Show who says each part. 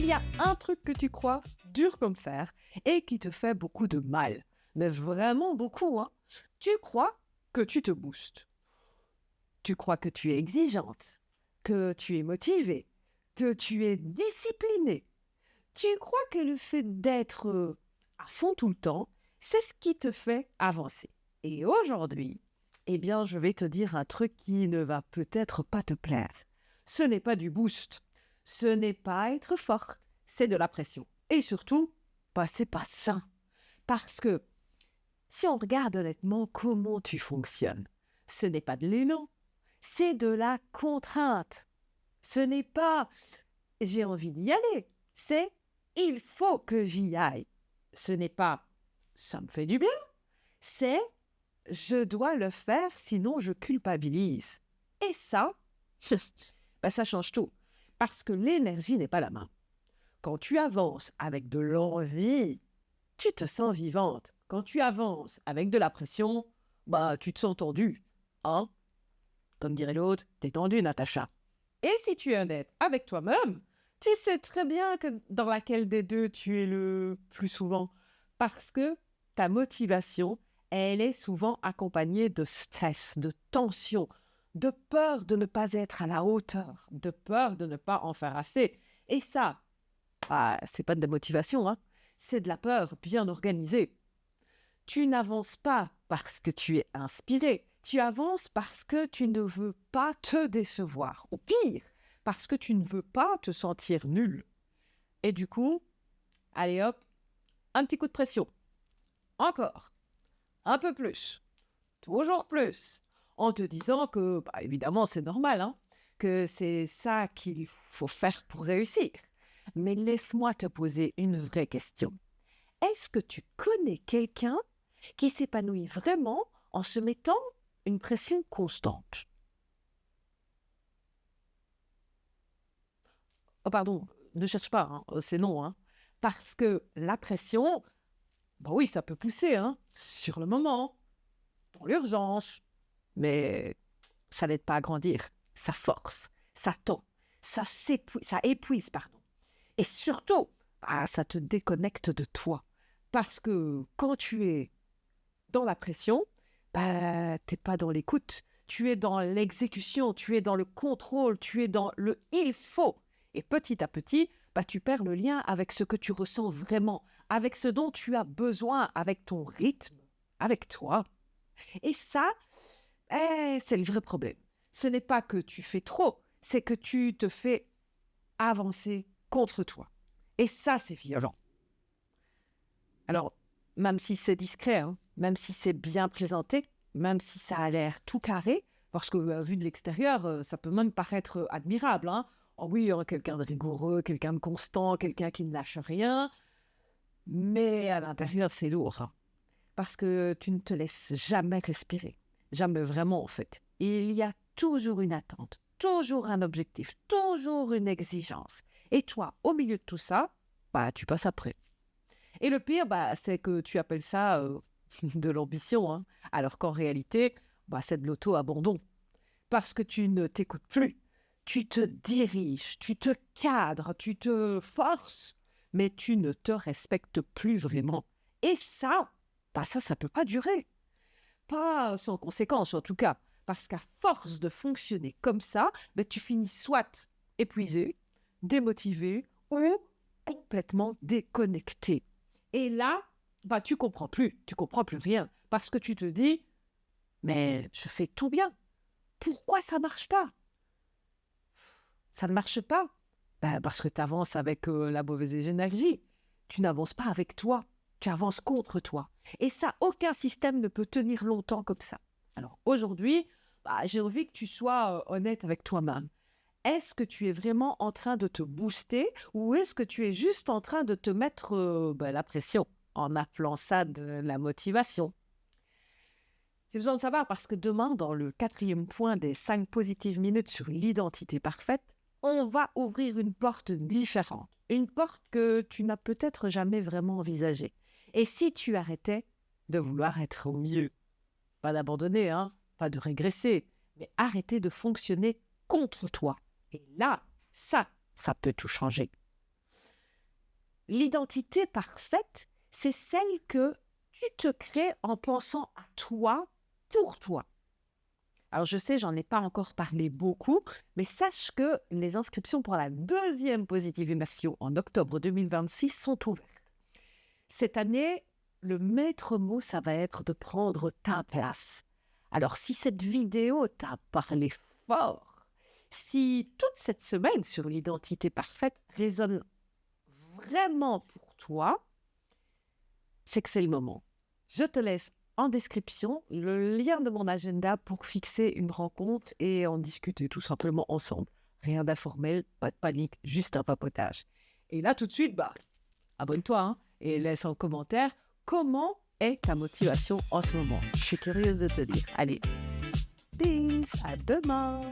Speaker 1: Il y a un truc que tu crois dur comme fer et qui te fait beaucoup de mal. Mais vraiment beaucoup, hein. Tu crois que tu te boostes. Tu crois que tu es exigeante, que tu es motivée, que tu es disciplinée. Tu crois que le fait d'être à fond tout le temps, c'est ce qui te fait avancer. Et aujourd'hui, eh bien, je vais te dire un truc qui ne va peut-être pas te plaire. Ce n'est pas du boost. Ce n'est pas être forte. C'est de la pression. Et surtout, bah, c'est pas sain. Parce que si on regarde honnêtement comment tu fonctionnes, ce n'est pas de l'élan. C'est de la contrainte. Ce n'est pas j'ai envie d'y aller. C'est il faut que j'y aille. Ce n'est pas ça me fait du bien. C'est je dois le faire, sinon je culpabilise. Et ça, ben ça change tout. Parce que l'énergie n'est pas la même. Quand tu avances avec de l'envie, tu te sens vivante. Quand tu avances avec de la pression, bah tu te sens tendue. Hein? Comme dirait l'autre, t'es tendue, Natacha. Et si tu es honnête avec toi-même, tu sais très bien que dans laquelle des deux tu es le plus souvent. Parce que ta motivation, elle est souvent accompagnée de stress, de tension, de peur de ne pas être à la hauteur, de peur de ne pas en faire assez. Et ça, bah, c'est pas de la motivation, hein. C'est de la peur bien organisée. Tu n'avances pas parce que tu es inspiré. Tu avances parce que tu ne veux pas te décevoir. Ou pire, parce que tu ne veux pas te sentir nul. Et du coup, allez hop, un petit coup de pression. Encore. Un peu plus. Toujours plus. En te disant que, bah, évidemment, c'est normal, hein, que c'est ça qu'il faut faire pour réussir. Mais laisse-moi te poser une vraie question. Est-ce que tu connais quelqu'un qui s'épanouit vraiment en se mettant une pression constante? Oh pardon, ne cherche pas, hein, c'est non. Hein. Parce que la pression, bah oui, ça peut pousser, hein, sur le moment, dans l'urgence. Mais ça n'aide pas à grandir. Ça force, ça tend, ça épuise, pardon. Et surtout, ah, ça te déconnecte de toi. Parce que quand tu es dans la pression, bah, tu n'es pas dans l'écoute. Tu es dans l'exécution, tu es dans le contrôle, tu es dans le il faut. Et petit à petit, bah, tu perds le lien avec ce que tu ressens vraiment, avec ce dont tu as besoin, avec ton rythme, avec toi. Et ça, c'est le vrai problème. Ce n'est pas que tu fais trop, c'est que tu te fais avancer contre toi. Et ça, c'est violent. Alors, même si c'est discret, hein, même si c'est bien présenté, même si ça a l'air tout carré, parce que vu de l'extérieur, ça peut même paraître admirable. Hein. Oh oui, hein, quelqu'un de rigoureux, quelqu'un de constant, quelqu'un qui ne lâche rien. Mais à l'intérieur, c'est lourd. Hein, parce que tu ne te laisses jamais respirer. Jamais vraiment, en fait. Il y a toujours une attente, toujours un objectif, toujours une exigence. Et toi, au milieu de tout ça, bah, tu passes après. Et le pire, bah, c'est que tu appelles ça de l'ambition, hein, alors qu'en réalité, bah, c'est de l'auto-abandon. Parce que tu ne t'écoutes plus. Tu te diriges, tu te cadres, tu te forces, mais tu ne te respectes plus vraiment. Et ça, bah ça peut pas durer. Pas sans conséquence, en tout cas. Parce qu'à force de fonctionner comme ça, bah, tu finis soit épuisé, démotivé ou complètement déconnecté. Et là, bah, tu comprends plus rien. Parce que tu te dis, mais je fais tout bien. Pourquoi ça marche pas? Ça ne marche pas. Ben, parce que tu avances avec la mauvaise énergie. Tu n'avances pas avec toi. Tu avances contre toi. Et ça, aucun système ne peut tenir longtemps comme ça. Alors aujourd'hui, bah, j'ai envie que tu sois honnête avec toi-même. Est-ce que tu es vraiment en train de te booster ou est-ce que tu es juste en train de te mettre la pression en appelant ça de la motivation? J'ai besoin de savoir parce que demain, dans le 4e point des 5 positives minutes sur l'identité parfaite, on va ouvrir une porte différente. Une porte que tu n'as peut-être jamais vraiment envisagée. Et si tu arrêtais de vouloir être mieux, pas d'abandonner, hein, pas de régresser, mais arrêter de fonctionner contre toi. Et là, ça peut tout changer. l'identité parfaite, c'est celle que tu te crées en pensant à toi, pour toi. Alors, je sais, j'en ai pas encore parlé beaucoup, mais sache que les inscriptions pour la deuxième Positive Immersion en octobre 2026 sont ouvertes. Cette année, le maître mot, ça va être de prendre ta place. Alors, si cette vidéo t'a parlé fort, si toute cette semaine sur l'identité parfaite résonne vraiment pour toi, c'est que c'est le moment. Je te laisse en description le lien de mon agenda pour fixer une rencontre et en discuter tout simplement ensemble. Rien d'informel, pas de panique, juste un papotage. Et là, tout de suite, abonne-toi hein, et laisse en commentaire comment est ta motivation en ce moment. Je suis curieuse de te lire. Allez, peace, à demain!